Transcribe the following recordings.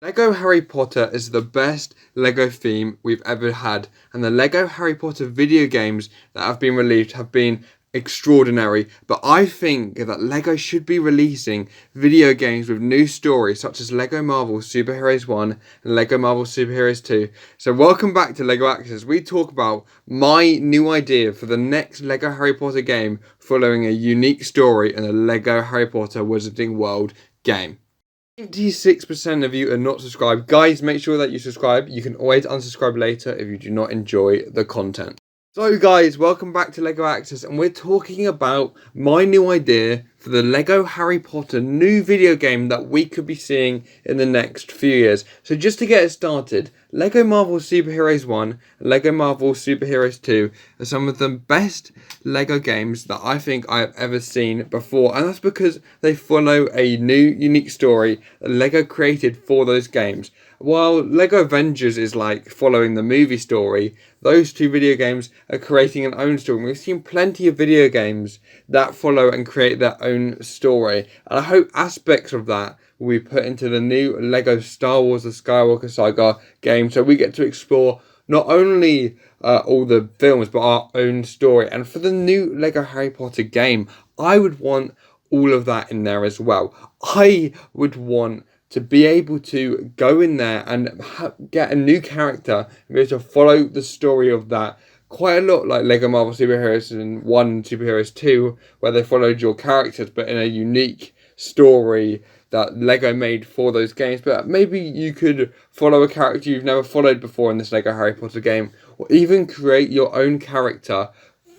Lego Harry Potter is the best Lego theme we've ever had, and the Lego Harry Potter video games that have been released have been extraordinary. But I think that Lego should be releasing video games with new stories, such as Lego Marvel Superheroes 1 and Lego Marvel Superheroes 2. So, welcome back to Lego Access. We talk about my new idea for the next Lego Harry Potter game following a unique story in a Lego Harry Potter Wizarding World game. 96% of you are not subscribed. Guys, make sure that you subscribe. You can always unsubscribe later if you do not enjoy the content. So guys, welcome back to Lego Access, and we're talking about my new idea for the Lego Harry Potter new video game that we could be seeing in the next few years. So just to get it started, Lego Marvel Superheroes 1 and Lego Marvel Superheroes 2 are some of the best Lego games that I think I have ever seen before, and that's because they follow a new unique story that Lego created for those games. While Lego Avengers is like following the movie story, those two video games are creating an own story. We've seen plenty of video games that follow and create their own story, and I hope aspects of that will be put into the new Lego Star Wars The Skywalker Saga game, so we get to explore not only all the films but our own story. And for the new Lego Harry Potter game, I would want all of that in there as well. I would want to be able to go in there and get a new character and be able to follow the story of that. Quite a lot like Lego Marvel Superheroes 1 and Superheroes 2, where they followed your characters but in a unique story that Lego made for those games. But maybe you could follow a character you've never followed before in this Lego Harry Potter game, or even create your own character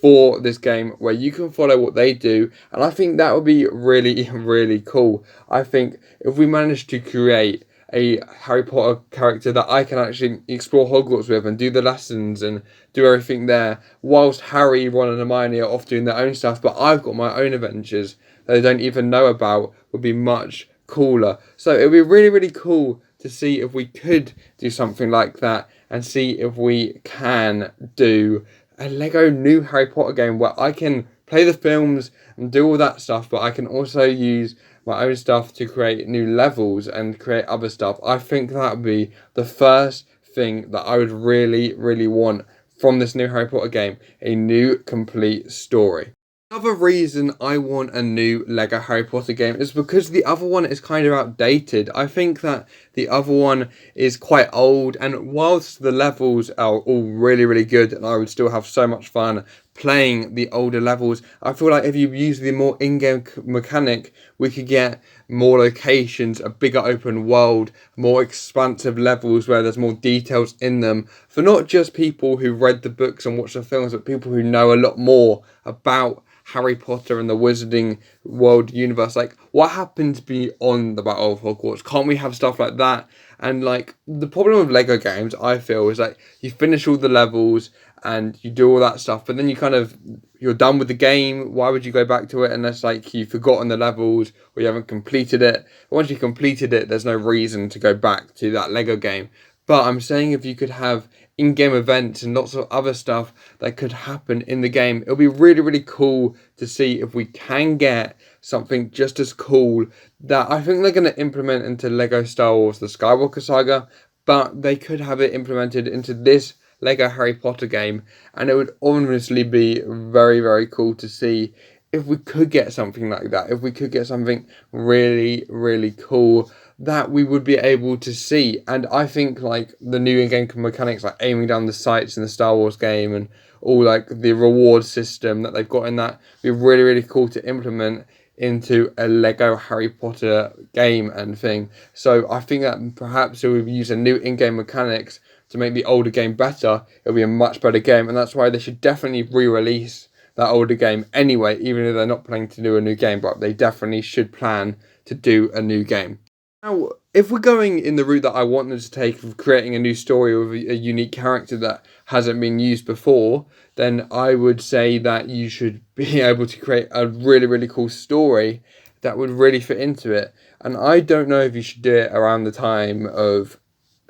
for this game where you can follow what they do. And I think that would be really, really cool. I think if we manage to create a Harry Potter character that I can actually explore Hogwarts with and do the lessons and do everything there, whilst Harry, Ron and Hermione are off doing their own stuff, but I've got my own adventures that they don't even know about, would be much cooler. So it would be really, really cool to see if we could do something like that, and see if we can do a Lego new Harry Potter game where I can play the films and do all that stuff, but I can also use my own stuff to create new levels and create other stuff. I think that would be the first thing that I would really, really want from this new Harry Potter game, a new complete story. Another reason I want a new Lego Harry Potter game is because the other one is kind of outdated. I think that the other one is quite old, and whilst the levels are all really, really good and I would still have so much fun playing the older levels, I feel like if you use the more in-game mechanic, we could get more locations, a bigger open world, more expansive levels where there's more details in them for not just people who read the books and watched the films, but people who know a lot more about Harry Potter and the Wizarding World universe. Like, what happens beyond the Battle of Hogwarts? Can't we have stuff like that? And like, the problem with Lego games, I feel, is like you finish all the levels and you do all that stuff, but then you're done with the game. Why would you go back to it unless like you've forgotten the levels or you haven't completed it? But once you've completed it, there's no reason to go back to that Lego game. But I'm saying if you could have in-game events and lots of other stuff that could happen in the game, it'll be really, really cool to see if we can get something just as cool that I think they're going to implement into Lego Star Wars The Skywalker Saga, but they could have it implemented into this Lego Harry Potter game, and it would honestly be very, very cool to see if we could get something like that, if we could get something really, really cool that we would be able to see. And I think like the new in-game mechanics, like aiming down the sights in the Star Wars game and all like the reward system that they've got in that, would be really, really cool to implement into a Lego Harry Potter game and thing. So I think that perhaps if we use a new in-game mechanics to make the older game better, it'll be a much better game, and that's why they should definitely re-release that older game anyway, even if they're not planning to do a new game, but they definitely should plan to do a new game. Now, if we're going in the route that I want them to take of creating a new story with a unique character that hasn't been used before, then I would say that you should be able to create a really, really cool story that would really fit into it. And I don't know if you should do it around the time of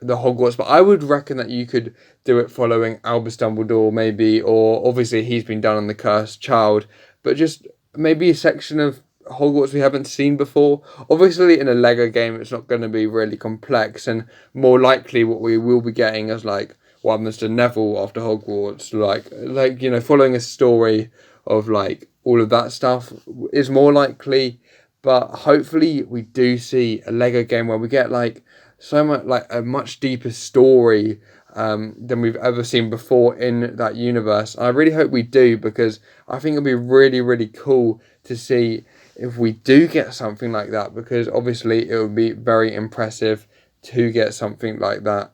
the Hogwarts, but I would reckon that you could do it following Albus Dumbledore maybe, or obviously he's been done on the Cursed Child, but just maybe a section of Hogwarts we haven't seen before. Obviously, in a Lego game, it's not going to be really complex, and more likely what we will be getting is like what happens to Neville after Hogwarts, like you know, following a story of like all of that stuff is more likely. But hopefully, we do see a Lego game where we get like so much like a much deeper story than we've ever seen before in that universe. I really hope we do, because I think it'll be really, really cool to see if we do get something like that, because obviously it would be very impressive to get something like that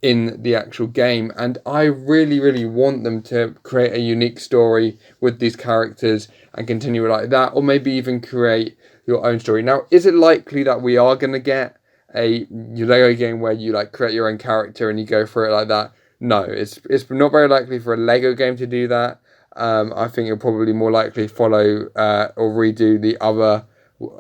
in the actual game. And I really, really want them to create a unique story with these characters and continue it like that, or maybe even create your own story. Now, is it likely that we are going to get a Lego game where you like create your own character and you go for it like that? No, it's not very likely for a Lego game to do that. I think it'll probably more likely follow or redo the other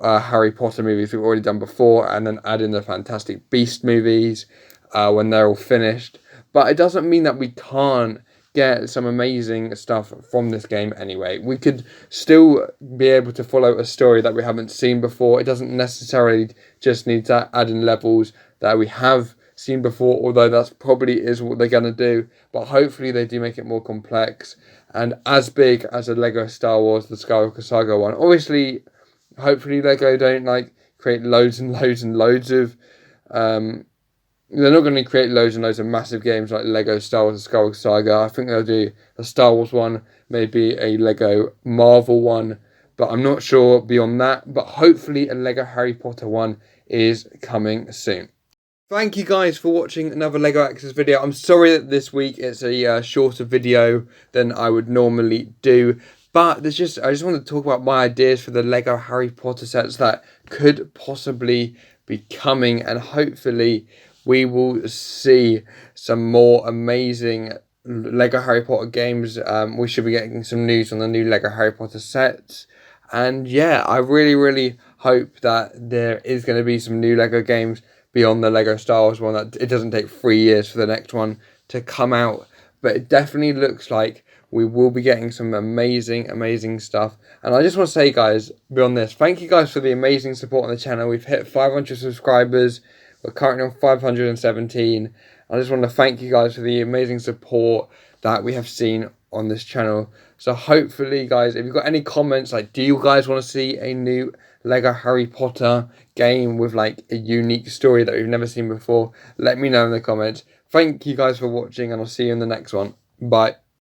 Harry Potter movies we've already done before, and then add in the Fantastic Beast movies when they're all finished. But it doesn't mean that we can't get some amazing stuff from this game anyway. We could still be able to follow a story that we haven't seen before. It doesn't necessarily just need to add in levels that we have seen before, although that's probably is what they're going to do. But hopefully they do make it more complex and as big as a Lego Star Wars The Skywalker Saga one. Obviously, hopefully Lego don't like create loads and loads and loads of they're not going to create loads and loads of massive games like Lego Star Wars The Skywalker Saga. I think they'll do a Star Wars one, maybe a Lego Marvel one, but I'm not sure beyond that. But hopefully a Lego Harry Potter one is coming soon. Thank you guys for watching another LEGO Access video. I'm sorry that this week it's a shorter video than I would normally do, but I just want to talk about my ideas for the LEGO Harry Potter sets that could possibly be coming, and hopefully we will see some more amazing LEGO Harry Potter games. We should be getting some news on the new LEGO Harry Potter sets. And yeah, I really, really hope that there is going to be some new LEGO games beyond the Lego Star Wars one, that it doesn't take 3 years for the next one to come out. But it definitely looks like we will be getting some amazing, amazing stuff. And I just want to say, guys, beyond this, thank you guys for the amazing support on the channel. We've hit 500 subscribers. We're currently on 517. I just want to thank you guys for the amazing support that we have seen on this channel. So hopefully, guys, if you've got any comments, like, do you guys want to see a new Lego Harry Potter game with like a unique story that we've never seen before? Let me know in the comments. Thank you guys for watching, and I'll see you in the next one. Bye.